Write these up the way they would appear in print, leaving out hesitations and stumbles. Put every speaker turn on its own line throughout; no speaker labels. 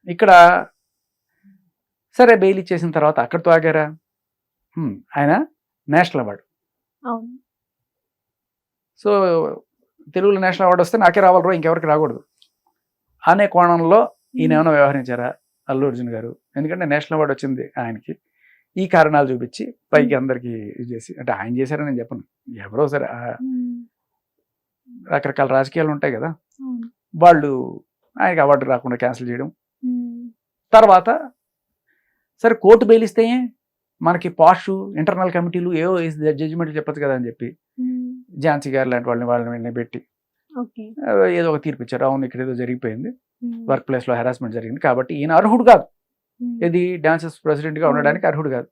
ఇక్కడ సరే బెయిల్ ఇచ్చేసిన తర్వాత అక్కడితో ఆగారా? ఆయన నేషనల్ అవార్డు.
అవును.
సో తెలుగులో నేషనల్ అవార్డు వస్తే నాకే రావాలి, ఇంకెవరికి రాకూడదు అనే కోణంలో ఈయన ఏమైనా వ్యవహరించారా అల్లు అర్జున్ గారు? ఎందుకంటే నేషనల్ అవార్డు వచ్చింది ఆయనకి, ఈ కారణాలు చూపించి పైకి అందరికి ఇది చేసి, అంటే ఆయన చేశారని నేను చెప్పను, ఎవరో సరే రకరకాల రాజకీయాలు ఉంటాయి కదా, వాళ్ళు ఆయనకి అవార్డు రాకుండా క్యాన్సిల్ చేయడం. తర్వాత సరే కోర్టు బెయిల్ ఇస్తే మనకి పాష్ ఇంటర్నల్ కమిటీలు ఏవో జడ్జిమెంట్లు చెప్పచ్చు కదా అని చెప్పి ఝాన్సీ గారు లాంటి వాళ్ళని పెట్టి ఏదో ఒక తీర్పు ఇచ్చారు. అవును, ఇక్కడ ఏదో జరిగిపోయింది, వర్క్ ప్లేస్ లో హెరాస్మెంట్ జరిగింది కాబట్టి ఈయన అర్హుడు కాదు, ఇది డాన్సర్స్ ప్రెసిడెంట్ గా ఉండడానికి అర్హుడు కాదు.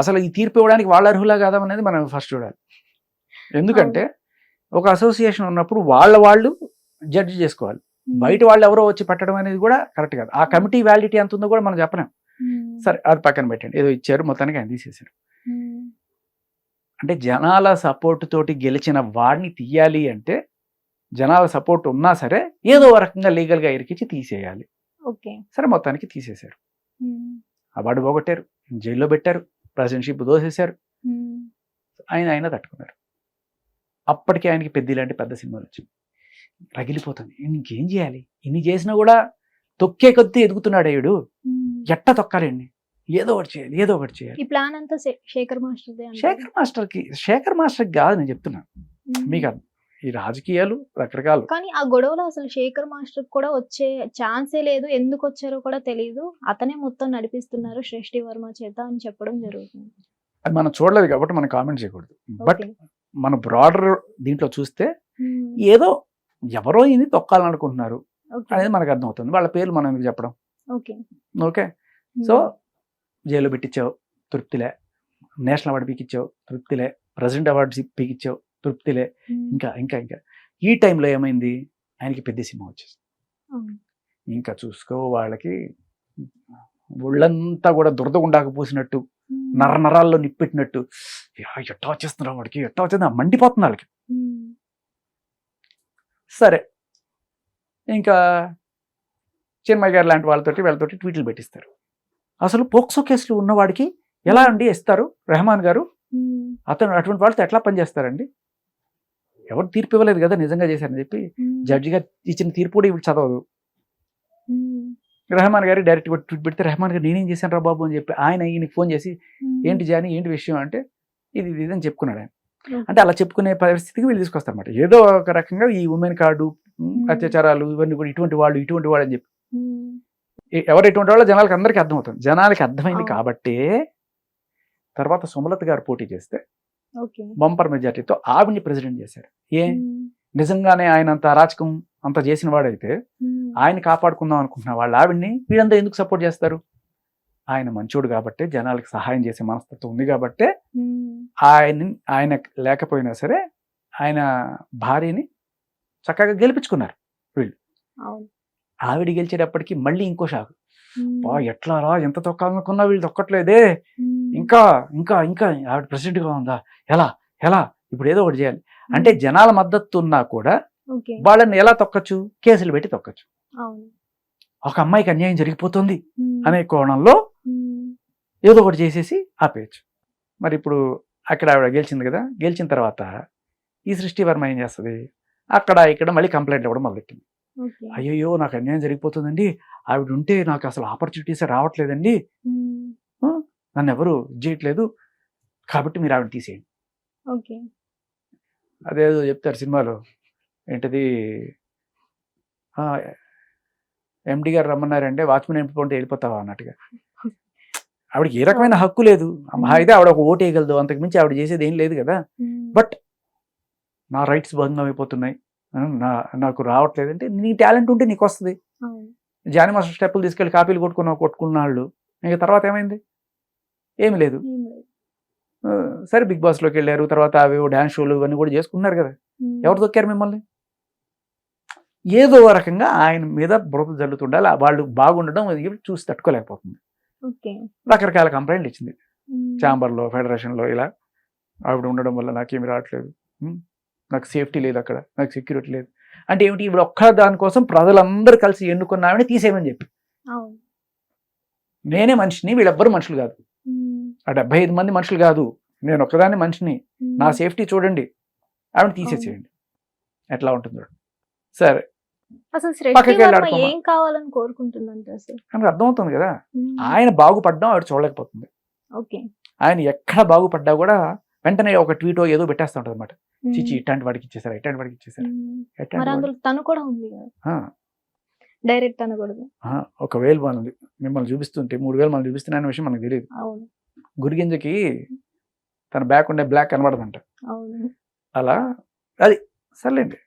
అసలు ఈ తీర్పు ఇవ్వడానికి వాళ్ళు అర్హులా కాదా అనేది మనం ఫస్ట్ చూడాలి. ఎందుకంటే ఒక అసోసియేషన్ ఉన్నప్పుడు వాళ్ళు జడ్జి చేసుకోవాలి, బయట వాళ్ళు ఎవరో వచ్చి పెట్టడం అనేది కూడా కరెక్ట్ కాదు. ఆ కమిటీ వ్యాలిడిటీ ఎంత ఉందో కూడా మనం చెప్పలేం. సరే అది పక్కన పెట్టండి, ఏదో ఇచ్చారు, మొత్తానికి ఆయన తీసేశారు. అంటే జనాల సపోర్ట్ తోటి గెలిచిన వాడిని తీయాలి అంటే జనాల సపోర్ట్ ఉన్నా సరే ఏదో రకంగా లీగల్గా ఇరికించి తీసేయాలి. సరే మొత్తానికి తీసేశారు, అవార్డు పోగొట్టారు, జైల్లో పెట్టారు, ప్రెసిడెంట్షిప్ దోసేశారు, ఆయన తట్టుకున్నారు. అప్పటికే ఆయనకి ఇలాంటి పెద్ద సినిమాలు వచ్చింది, రగిలిపోతుంది. ఇంకేం చేయాలి, ఇన్ని చేసినా కూడా తొక్కే కొద్దీ ఎదుగుతున్నాడు అయ్యుడు, ఎట్ట తొక్కాలండి, ఏదో ఒకటి చేయాలి.
ఈ ప్లాన్ అంతా శేఖర్
మాస్టర్కి కాదు నేను చెప్తున్నాను మీకు. ఈ రాజకీయాలు రకరకాలు,
కానీ ఆ గొడవలో అసలు శేఖర్ మాస్టర్ కూడా వచ్చే ఛాన్సే లేదు, ఎందుకు వచ్చారో కూడా తెలియదు, అతనే మొత్తం నడిపిస్తున్నారు సృష్టి వర్మ చేత అని చెప్పడం జరుగుతుంది.
అది మనం చూడలేదు కాబట్టి మనం కామెంట్ చేయకూడదు. బట్ మన బ్రాడర్ దీంట్లో చూస్తే ఏదో ఎవరో ఇది తొక్కాలనుకుంటున్నారు అనేది మనకు అర్థమవుతుంది. వాళ్ళ పేర్లు మనం ఎందుకు చెప్పడం? ఓకే, సో జైల్లో పెట్టించావు తృప్తిలే, నేషనల్ అవార్డు పీకిచ్చావు తృప్తిలే, ప్రెసిడెంట్ అవార్డు పీకిచ్చావు తృప్తిలే. ఇంకా ఇంకా ఇంకా ఈ టైంలో ఏమైంది, ఆయనకి పెద్ద సినిమా వచ్చేసి ఇంకా చూసుకో, వాళ్ళకి ఒళ్ళంతా కూడా దురదగుండాక పూసినట్టు, నరాల్లో నిప్పెట్టినట్టు, ఎట్టా వచ్చేస్తున్నారు వాడికి, ఎట్టా వచ్చేది మండిపోతుంది వాళ్ళకి. సరే ఇంకా చిన్మయ్య గారు లాంటి వీళ్ళతోటి ట్వీట్లు పెట్టిస్తారు. అసలు పోక్సో కేసులు ఉన్నవాడికి ఎలా అండి ఇస్తారు రెహమాన్ గారు? అతను అటువంటి వాళ్ళతో ఎట్లా పనిచేస్తారండి? ఎవరు తీర్పు ఇవ్వలేదు కదా నిజంగా చేశారని చెప్పి జడ్జి గారు ఇచ్చిన తీర్పు కూడా ఇవి చదవదు. రెహమాన్ గారు డైరెక్ట్ ట్వీట్ పెడితే, రెహమాన్ గారు నేనేం చేశాను రా బాబు అని చెప్పి ఆయన ఈయనకి ఫోన్ చేసి, ఏంటి జాని ఏంటి విషయం అంటే ఇది అని చెప్పుకున్నాడు ఆయన. అంటే అలా చెప్పుకునే పరిస్థితికి వీళ్ళు తీసుకొస్తారన్నమాట. ఏదో ఒక రకంగా ఈ ఉమెన్ కార్డు, అత్యాచారాలు ఇవన్నీ కూడా ఇటువంటి వాళ్ళు అని చెప్పి ఎవరు ఎటువంటి వాళ్ళో జనాలకి అందరికీ అర్థమవుతుంది. జనాలకి అర్థమైంది కాబట్టే తర్వాత సుమలత గారు పోటీ చేస్తే బంపర్ మెజార్టీతో ఆవిడ్ని ప్రెసిడెంట్ చేశారు. నిజంగానే ఆయన అంత అరాచకం అంత చేసిన వాడైతే ఆయన కాపాడుకుందాం అనుకుంటున్న వాళ్ళు ఆవిడ్ని వీళ్ళంతా ఎందుకు సపోర్ట్ చేస్తారు? ఆయన మంచోడు కాబట్టే, జనాలకు సహాయం చేసే మనస్తత్వం ఉంది కాబట్టే ఆయన లేకపోయినా సరే ఆయన భార్యని చక్కగా గెలిపించుకున్నారు వీళ్ళు. ఆవిడ గెలిచేటప్పటికి మళ్ళీ ఇంకో షాక్, ఎట్లా రా, ఎంత తొక్కాలనుకున్నా వీళ్ళు తొక్కట్లేదే, ఇంకా ఇంకా ఇంకా ఆవిడ ప్రెసిడెంట్గా ఉందా, ఎలా ఇప్పుడు ఏదో ఒకటి చేయాలి అంటే జనాల మద్దతు ఉన్నా కూడా వాళ్ళని ఎలా తొక్కచ్చు? కేసులు పెట్టి తొక్కచ్చు. ఒక అమ్మాయికి అన్యాయం జరిగిపోతుంది అనే కోణంలో ఏదో ఒకటి చేసేసి ఆపేయచ్చు. మరి ఇప్పుడు అక్కడ ఆవిడ గెలిచింది కదా, గెలిచిన తర్వాత ఈ సృష్టి వర్మ ఏం చేస్తుంది, అక్కడ ఇక్కడ మళ్ళీ కంప్లైంట్ ఇవ్వడం మొదలెట్టింది. అయ్యో నాకు అన్యాయం జరిగిపోతుందండి, ఆవిడ ఉంటే నాకు అసలు ఆపర్చునిటీసే రావట్లేదండి, నన్ను ఎవరు చేయట్లేదు కాబట్టి మీరు ఆవిడ తీసేయండి. అదేదో చెప్తారు సినిమాలో, ఏంటది, ఎండి గారు రమ్మన్నారంటే వాచ్మెన్ ఎంపుకుంటే వెళ్ళిపోతావా అన్నట్టుగా. ఆవిడకి ఏ రకమైన హక్కు లేదు, అయితే ఆవిడ ఒక ఓటు వేయగలదు, అంతకుమించి ఆవిడ చేసేది ఏం లేదు కదా. బట్ నా రైట్స్ భంగం అయిపోతున్నాయి, నాకు రావట్లేదంటే, నీ టాలెంట్ ఉంటే నీకు వస్తుంది. జానీ మాస్టర్ స్టెప్పులు తీసుకెళ్ళి కాపీలు కొట్టుకున్న వాళ్ళు ఇంకా తర్వాత ఏమైంది? ఏమి లేదు. సరే బిగ్ బాస్లోకి వెళ్ళారు, తర్వాత అవి డ్యాన్స్ షోలు ఇవన్నీ కూడా చేసుకున్నారు కదా, ఎవరు తొక్కారు మిమ్మల్ని? ఏదో రకంగా ఆయన మీద బురద జల్లుతుండాలి, వాళ్ళు బాగుండడం చూసి తట్టుకోలేకపోతుంది. రకరకాల కంప్లైంట్లు ఇచ్చింది ఛాంబర్లో, ఫెడరేషన్లో, ఇలా ఆవిడ ఉండడం వల్ల నాకేమి రావట్లేదు, నాకు సేఫ్టీ లేదు, అక్కడ నాకు సెక్యూరిటీ లేదు అంటే ఏమిటి? ఇప్పుడు ఒక్క దానికోసం ప్రజలందరూ కలిసి ఎన్నుకున్న ఆవిడ తీసేయమని చెప్పి నేనే మనిషిని, వీళ్ళెవ్వరు మనుషులు కాదు, ఆ 75 మంది మనుషులు కాదు, నేను ఒక్కదాన్ని మనిషిని, నా సేఫ్టీ చూడండి, ఆవిడ తీసేసేయండి. ఎట్లా ఉంటుంది చూడండి. సరే
అసలు
పక్కకి
సృష్టి వర్మ
వెళ్ళాడుకోమా.
ఏం కావాలని కోరుకుంటుందంటే అసలు
అని అర్థమవుతుంది కదా, ఆయన బాగుపడ్డం ఆవిడ చూడలేకపోతుంది.
ఓకే.
ఆయన ఎక్కడ బాగుపడ్డా కూడా వెంటనే ఒక ట్వీటో ఏదో పెట్టేస్తూ ఉంటుంది అనమాట. చిచి ఇట్లాంటి వాడికి ఇచ్చేసారు, ఇట్లాంటి వాడికి ఇచ్చేసారు,
మరి అందులో తను కూడా ఉంది కదా, డైరెక్ట్ అనకూడదు.
ఒక 1000 మంది మిమ్మల్ని చూపిస్తుంటే 3000 మంది చూపిస్తున్న విషయం మనకు తెలియదు.
అవును
గురిగింజకి తన బ్యాక్ ఉండే బ్లాక్ కనబడదంట.
అవును.
అలా అది సర్లేండి.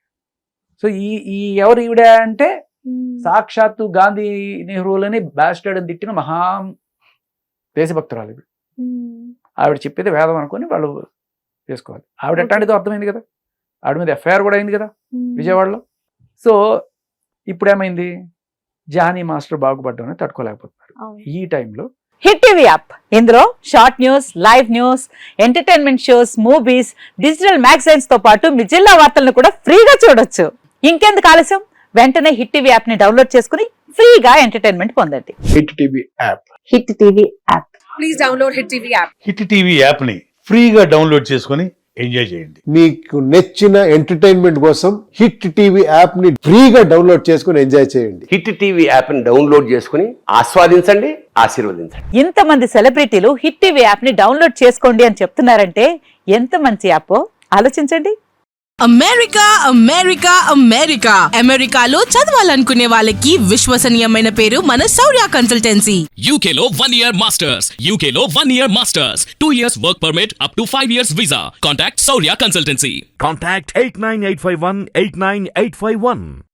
సో ఈ ఎవరు ఈవిడ అంటే సాక్షాత్తు గాంధీ నెహ్రూలని బ్యాస్టర్డ్ అని తిట్టిన మహా దేశభక్తురాలు ఇవి. ఆవిడ చెప్పేది వేదం అనుకుని వాళ్ళు చేసుకోవాలి. ఆవిడ ఎట్లాంటిదో అర్థమైంది కదా, ఆవిడ మీద ఎఫ్ఐఆర్ కూడా అయింది కదా విజయవాడలో. సో ఇప్పుడు ఏమైంది, జానీ మాస్టర్ బాగుపడ్డం అనేది తట్టుకోలేకపోతున్నారు ఈ టైంలో.
హిట్ టీవీ యాప్, ఇందులో short news, live news, entertainment shows, movies, digital magazines తో పాటు మీ జిల్లా వార్తలను కూడా ఫ్రీగా చూడొచ్చు. ఇంకెందుకు ఆలస్యం, వెంటనే హిట్ టీవీ యాప్ ని డౌన్లోడ్ చేసుకుని ఫ్రీగా ఎంటర్టైన్మెంట్ పొందండి.
Hit TV app,
hit TV app,
please download hit TV app.
Hit TV app ని ఫ్రీగా డౌన్లోడ్ చేసుకొని ఎంజాయ్ చేయండి.
మీకు నచ్చిన ఎంటర్టైన్మెంట్ కోసం హిట్ టీవీ యాప్ ని ఫ్రీగా డౌన్లోడ్ చేసుకుని ఎంజాయ్ చేయండి.
హిట్ టీవీ యాప్ ని డౌన్లోడ్ చేసుకుని ఆస్వాదించండి, ఆశీర్వదించండి.
ఇంతమంది సెలబ్రిటీలు హిట్ టీవీ యాప్ ని డౌన్లోడ్ చేసుకోండి అని చెప్తున్నారంటే ఎంత మంచి యాప్ ఆలోచించండి.
అమెరికా అమెరికా అమెరికా అమెరికాలో చదవాలనుకునే వాళ్ళకి విశ్వసనీయమైన పేరు మన శౌర్య కన్సల్టెన్సీ.
UK లో 1 year masters. UK లో 1 year masters. 2 years work permit up to 5 years visa. Contact Saurya Consultancy.
Contact 89851 89851.